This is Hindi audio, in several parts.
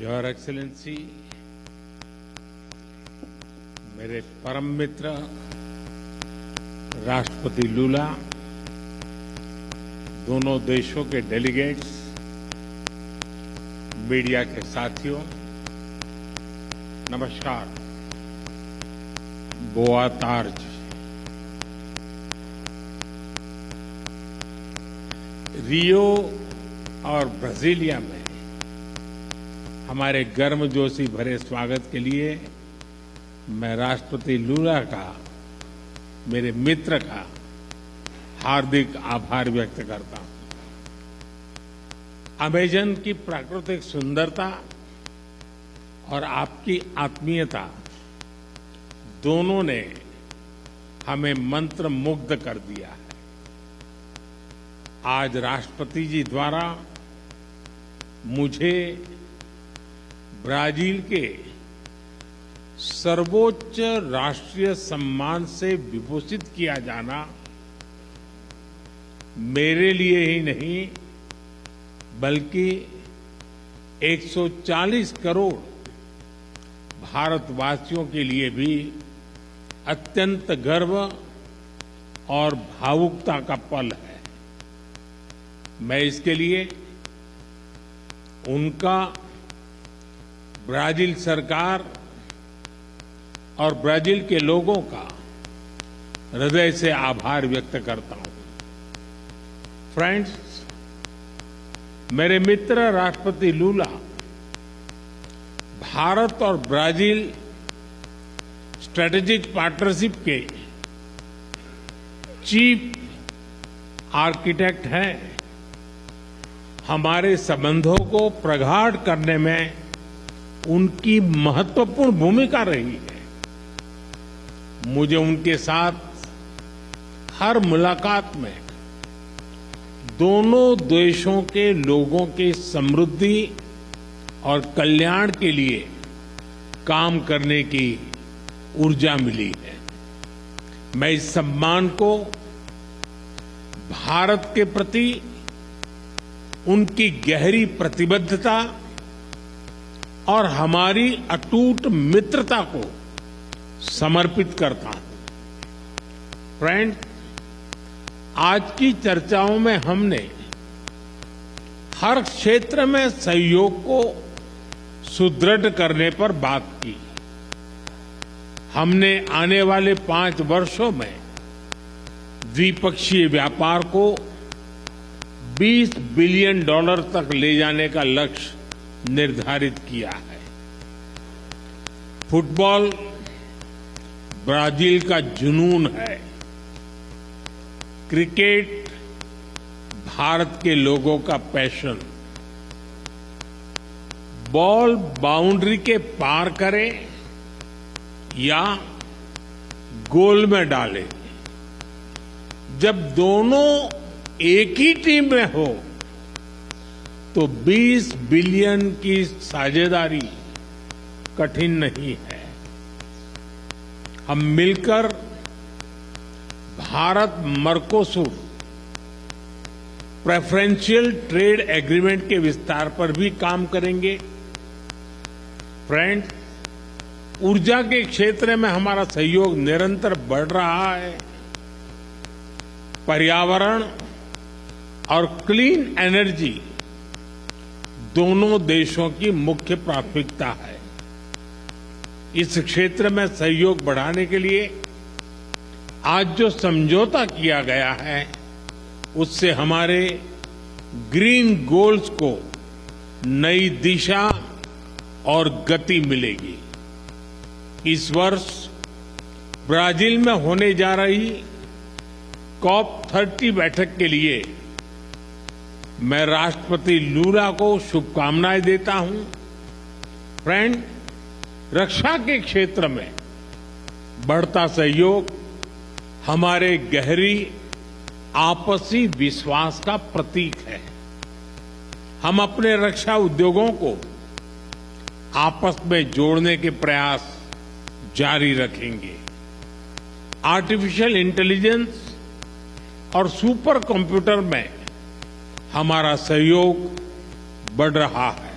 योर एक्सीलेंसी, मेरे परम मित्र राष्ट्रपति लूला, दोनों देशों के डेलीगेट्स, मीडिया के साथियों, नमस्कार। बोआ तार्ज। रियो और ब्राजीलिया में हमारे गर्मजोशी भरे स्वागत के लिए मैं राष्ट्रपति लूला का, मेरे मित्र का हार्दिक आभार व्यक्त करता हूं। अमेजन की प्राकृतिक सुंदरता और आपकी आत्मीयता दोनों ने हमें मंत्रमुग्ध कर दिया है। आज राष्ट्रपति जी द्वारा मुझे ब्राजील के सर्वोच्च राष्ट्रीय सम्मान से विभूषित किया जाना मेरे लिए ही नहीं बल्कि 140 करोड़ भारतवासियों के लिए भी अत्यंत गर्व और भावुकता का पल है। मैं इसके लिए उनका, ब्राजील सरकार और ब्राजील के लोगों का हृदय से आभार व्यक्त करता हूं। फ्रेंड्स, मेरे मित्र राष्ट्रपति लूला भारत और ब्राजील स्ट्रेटेजिक पार्टनरशिप के चीफ आर्किटेक्ट हैं। हमारे संबंधों को प्रगाढ़ करने में उनकी महत्वपूर्ण भूमिका रही है। मुझे उनके साथ हर मुलाकात में दोनों देशों के लोगों की समृद्धि और कल्याण के लिए काम करने की ऊर्जा मिली है। मैं इस सम्मान को भारत के प्रति उनकी गहरी प्रतिबद्धता और हमारी अटूट मित्रता को समर्पित करता हूं। फ्रेंड, आज की चर्चाओं में हमने हर क्षेत्र में सहयोग को सुदृढ़ करने पर बात की। हमने आने वाले 5 वर्षों में द्विपक्षीय व्यापार को $20 बिलियन तक ले जाने का लक्ष्य निर्धारित किया है। फुटबॉल ब्राजील का जुनून है। क्रिकेट भारत के लोगों का पैशन। बॉल बाउंड्री के पार करे या गोल में डाले, जब दोनों एक ही टीम में हो तो 20 बिलियन की साझेदारी कठिन नहीं है। हम मिलकर Bharat Mercosur preferential trade agreement के विस्तार पर भी काम करेंगे। फ्रेंड्स, ऊर्जा के क्षेत्र में हमारा सहयोग निरंतर बढ़ रहा है। पर्यावरण और क्लीन एनर्जी दोनों देशों की मुख्य प्राथमिकता है। इस क्षेत्र में सहयोग बढ़ाने के लिए आज जो समझौता किया गया है उससे हमारे ग्रीन गोल्स को नई दिशा और गति मिलेगी। इस वर्ष ब्राजील में होने जा रही COP30 बैठक के लिए मैं राष्ट्रपति लूला को शुभकामनाएं देता हूं। फ्रेंड, रक्षा के क्षेत्र में बढ़ता सहयोग हमारे गहरी आपसी विश्वास का प्रतीक है। हम अपने रक्षा उद्योगों को आपस में जोड़ने के प्रयास जारी रखेंगे। आर्टिफिशियल इंटेलिजेंस और सुपर कंप्यूटर में हमारा सहयोग बढ़ रहा है।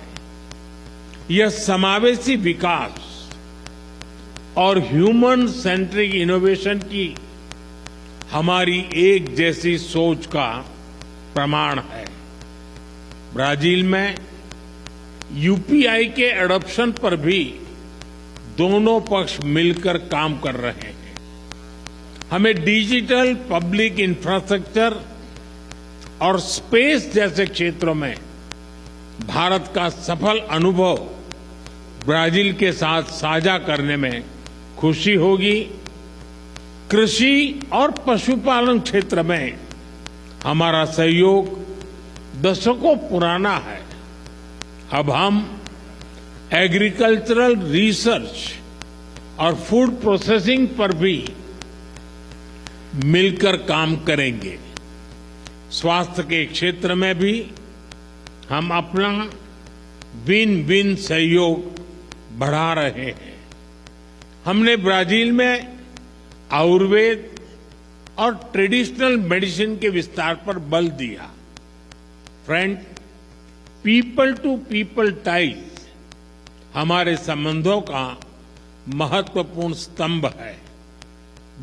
यह समावेशी विकास और ह्यूमन सेंट्रिक इनोवेशन की हमारी एक जैसी सोच का प्रमाण है। ब्राजील में यूपीआई के एडॉप्शन पर भी दोनों पक्ष मिलकर काम कर रहे हैं। हमें डिजिटल पब्लिक इंफ्रास्ट्रक्चर और स्पेस जैसे क्षेत्रों में भारत का सफल अनुभव ब्राजील के साथ साझा करने में खुशी होगी। कृषि और पशुपालन क्षेत्र में हमारा सहयोग दशकों पुराना है। अब हम एग्रीकल्चरल रिसर्च और फूड प्रोसेसिंग पर भी मिलकर काम करेंगे। स्वास्थ्य के क्षेत्र में भी हम अपना विन विन सहयोग बढ़ा रहे हैं। हमने ब्राजील में आयुर्वेद और ट्रेडिशनल मेडिसिन के विस्तार पर बल दिया। Friend, people to people ties हमारे संबंधों का महत्वपूर्ण स्तंभ है।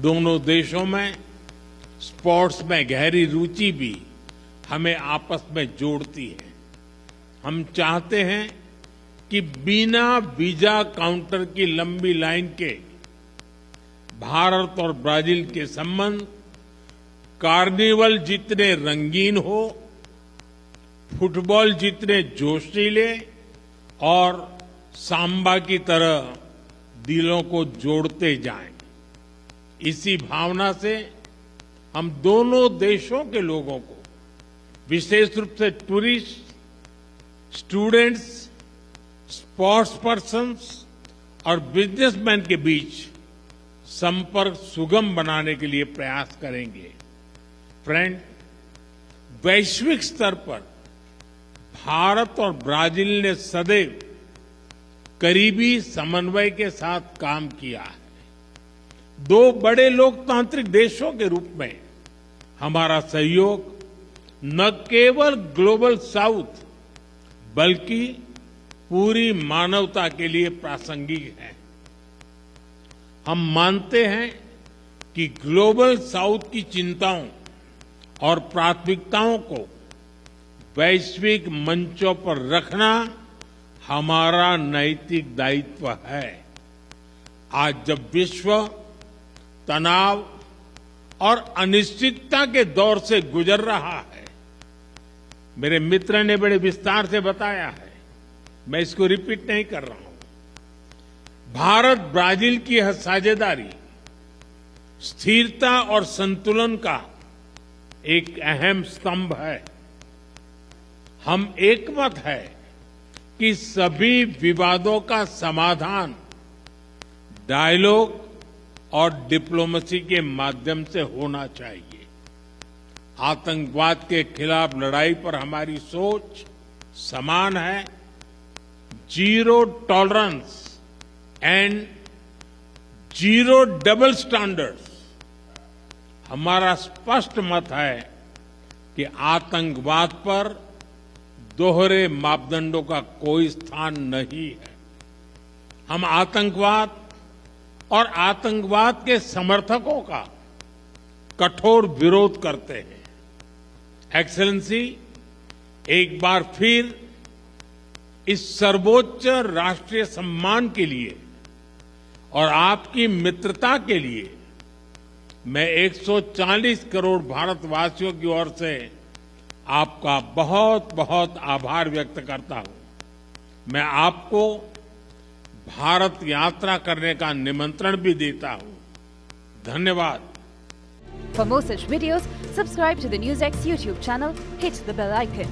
दोनों देशों में स्पोर्ट्स में गहरी रुचि भी हमें आपस में जोड़ती है। हम चाहते हैं कि बिना वीजा काउंटर की लंबी लाइन के भारत और ब्राजील के संबंध कार्निवल जितने रंगीन हो, फुटबॉल जितने जोशीले और सांबा की तरह दिलों को जोड़ते जाएं। इसी भावना से हम दोनों देशों के लोगों को, विशेष रूप से टूरिस्ट, स्टूडेंट्स, स्पोर्ट्स पर्सन्स और बिजनेसमैन के बीच संपर्क सुगम बनाने के लिए प्रयास करेंगे। फ्रेंड, वैश्विक स्तर पर भारत और ब्राजील ने सदैव करीबी समन्वय के साथ काम किया है। दो बड़े लोकतांत्रिक देशों के रूप में हमारा सहयोग न केवल ग्लोबल साउथ बल्कि पूरी मानवता के लिए प्रासंगिक है। हम मानते हैं कि ग्लोबल साउथ की चिंताओं और प्राथमिकताओं को वैश्विक मंचों पर रखना हमारा नैतिक दायित्व है। आज जब विश्व तनाव और अनिश्चितता के दौर से गुजर रहा है, मेरे मित्र ने बड़े विस्तार से बताया है, मैं इसको रिपीट नहीं कर रहा हूं। भारत ब्राजील की यह साझेदारी स्थिरता और संतुलन का एक अहम स्तंभ है। हम एकमत है कि सभी विवादों का समाधान डायलॉग और डिप्लोमेसी के माध्यम से होना चाहिए। आतंकवाद के खिलाफ लड़ाई पर हमारी सोच समान है। Zero tolerance and zero double standards हमारा स्पष्ट मत है कि आतंकवाद पर दोहरे मापदंडों का कोई स्थान नहीं है। हम आतंकवाद और आतंकवाद के समर्थकों का कठोर विरोध करते हैं। एक्सेलेंसी, एक बार फिर इस सर्वोच्च राष्ट्रीय सम्मान के लिए और आपकी मित्रता के लिए मैं 140 करोड़ भारतवासियों की ओर से आपका बहुत बहुत आभार व्यक्त करता हूं। मैं आपको भारत यात्रा करने का निमंत्रण भी देता हूं। धन्यवाद। For more such videos, subscribe to the NewsX YouTube channel, hit the bell icon.